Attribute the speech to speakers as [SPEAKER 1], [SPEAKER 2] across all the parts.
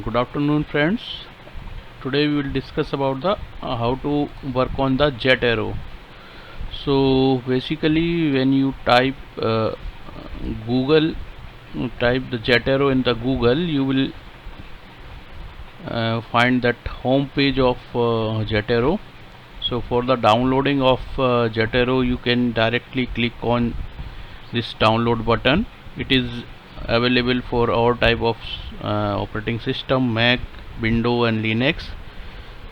[SPEAKER 1] Good afternoon, friends. Today we will discuss about the how to work on the jet arrow. So basically, when you type Google, type the jet arrow in the Google, you will find that home page of jet arrow. So for the downloading of jet arrow, you can directly click on this download button. It is available for all type of operating system, Mac, Windows and Linux.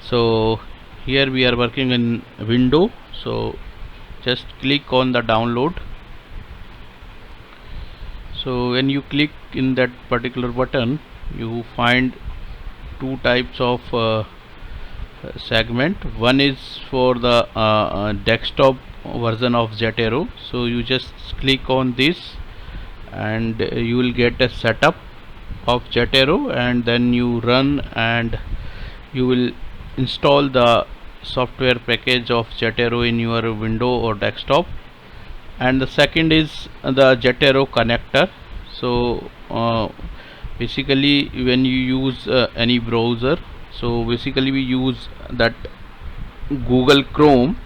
[SPEAKER 1] So here we are working in Windows, so just click on the download. So when you click in that particular button, you find two types of segment. One is for the desktop version of jet arrow, so you just click on this and you will get a setup of jet arrow, and then you run and you will install the software package of jet arrow in your window or desktop. And the second is the jet arrow connector. So basically when you use any browser, so basically we use that Google Chrome.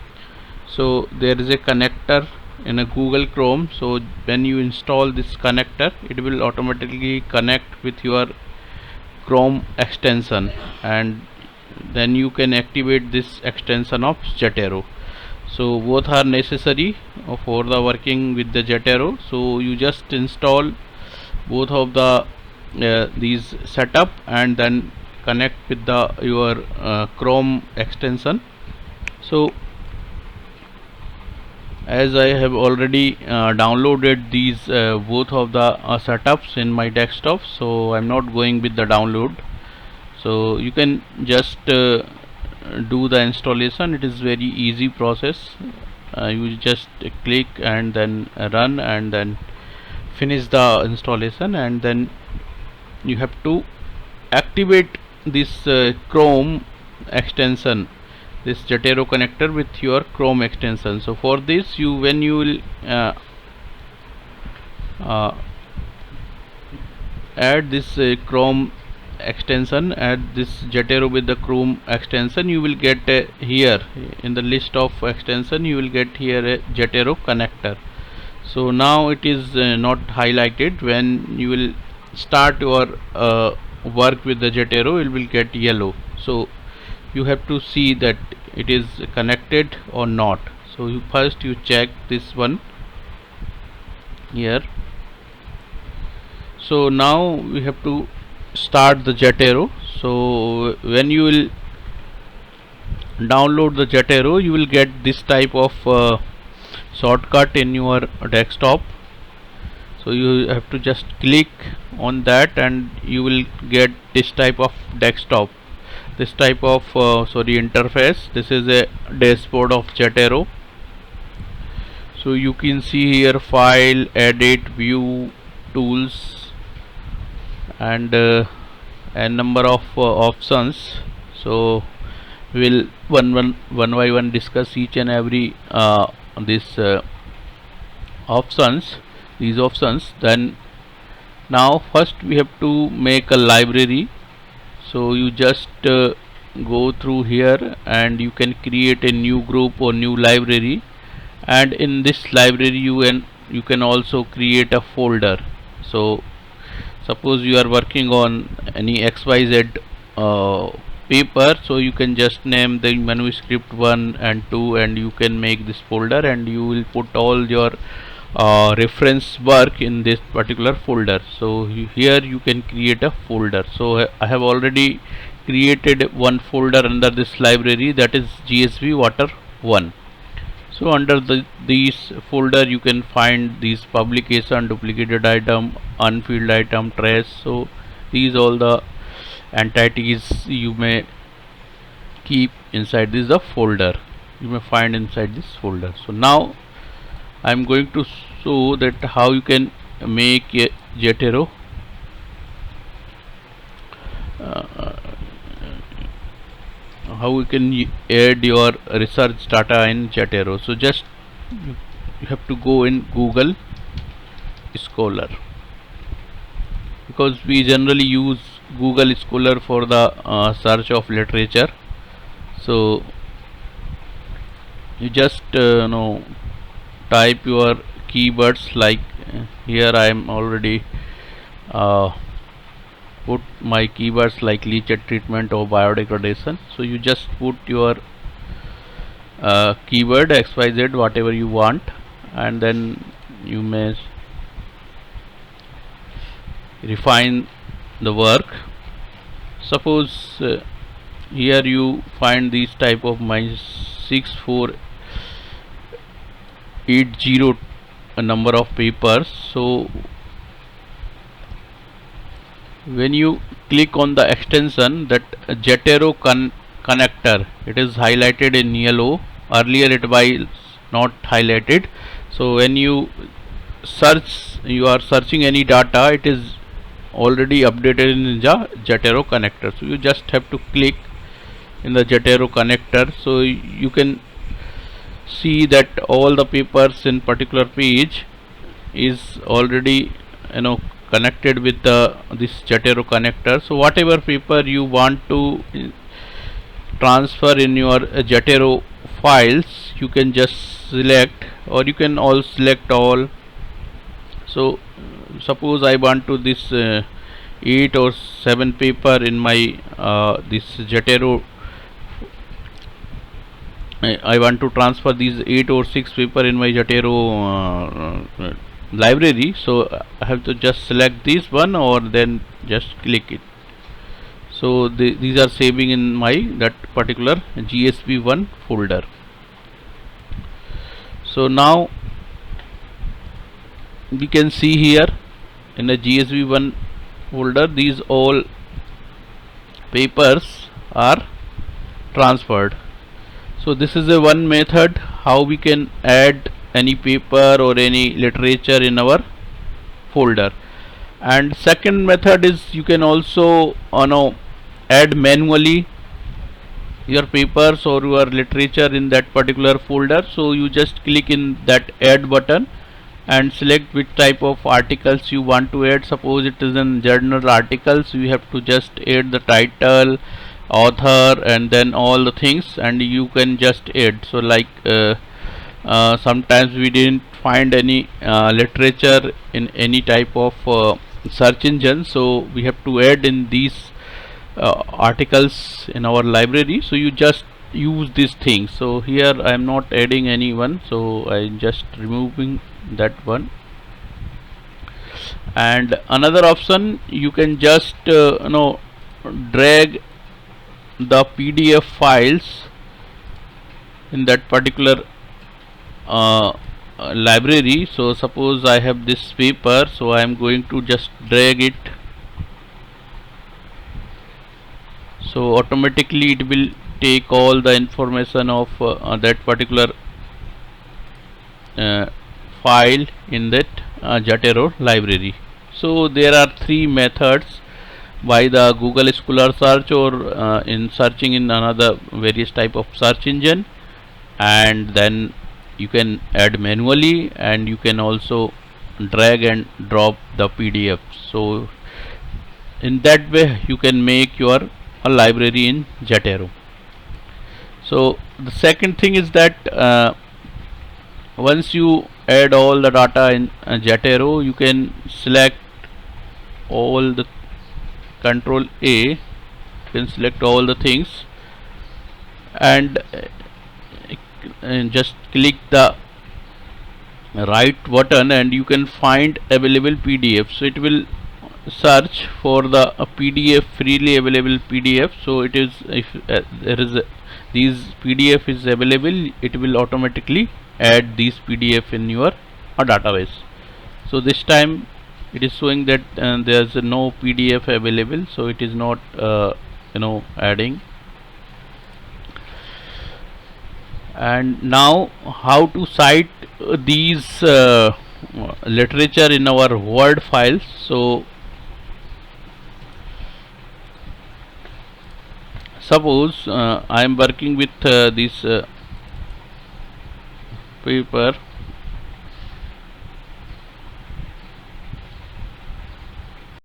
[SPEAKER 1] So there is a connector in a Google Chrome, so when you install this connector, it will automatically connect with your Chrome extension, and then you can activate this extension of jet arrow. So both are necessary for the working with the jet arrow. So you just install both of the these setup and then connect with the your Chrome extension. So as I have already downloaded these both of the setups in my desktop, so I'm not going with the download. So you can just do the installation. It is very easy process. You just click and then run and then finish the installation, and then you have to activate this Chrome extension, this jet arrow connector with your Chrome extension. So for this, you when you will add this Chrome extension, add this jet arrow with the Chrome extension, you will get here in the list of extension, you will get here a jet arrow connector. So now it is not highlighted. When you will start your work with the jet arrow, it will get yellow. So you have to see that it is connected or not. So first you check this one here. So now we have to start the jet arrow. So when you will download the jet arrow, you will get this type of shortcut in your desktop. So you have to just click on that and you will get this type of desktop, this type of interface. This is a dashboard of jet arrow. So you can see here file, edit, view, tools, and a number of options. So we'll one by one discuss each and every these options. Then now first we have to make a library. So you just go through here and you can create a new group or new library, and in this library you can also create a folder. So suppose you are working on any XYZ paper, so you can just name the manuscript 1 and 2 and you can make this folder, and you will put all your reference work in this particular folder. So here you can create a folder. So I have already created one folder under this library, that is GSV Water 1. So under these folder you can find these publication, duplicated item, unfilled item, trash. So these all the entities you may keep inside this the folder, you may find inside this folder. So now I am going to show that how you can make a jet arrow how you can add your research data in jet arrow. So just you have to go in Google Scholar, because we generally use Google Scholar for the search of literature. So you just type your keywords, like here I am already put my keywords like leachate treatment or biodegradation. So you just put your keyword XYZ, whatever you want, and then you may refine the work. Suppose here you find these type of my 6480 number of papers. So when you click on the extension, that Jetero connector, it is highlighted in yellow. Earlier it was not highlighted. So when you are searching any data, it is already updated in the Jetero connector. So you just have to click in the Jetero connector. So you can see that all the papers in particular page is already connected with this Jetero connector. So whatever paper you want to transfer in your Jetero files, you can just select, or you can all select all. So suppose I want to this 8 or 7 paper in my this Jetero. I want to transfer these 8 or 6 paper in my Jetero library. So I have to just select this one, or then just click it. So these are saving in my that particular GSP1 folder. So now we can see here in the GSP1 folder, these all papers are transferred. So this is a one method how we can add any paper or any literature in our folder. And second method is you can also add manually your papers or your literature in that particular folder. So you just click in that add button and select which type of articles you want to add. Suppose it is in journal articles, you have to just add the title, author, and then all the things, and you can just add. So like sometimes we didn't find any literature in any type of search engine, so we have to add in these articles in our library. So you just use these things. So here I am not adding any one, so I am just removing that one. And another option, you can just drag the PDF files in that particular library. So suppose I have this paper, so I am going to just drag it. So automatically it will take all the information of that particular file in that Jetero library. So there are three methods: by the Google Scholar search, or in searching in another various type of search engine, and then you can add manually, and you can also drag and drop the PDF. So in that way you can make your library in Jetero. So the second thing is that once you add all the data in Jetero, you can select all the Control A, you can select all the things, and just click the right button, and you can find available PDF. So it will search for the PDF, freely available PDF. So it is, if there is these PDF is available, it will automatically add these PDF in your database. So this time it is showing that there is no PDF available, so it is not adding. And now how to cite these literature in our Word files. So suppose I am working with this paper.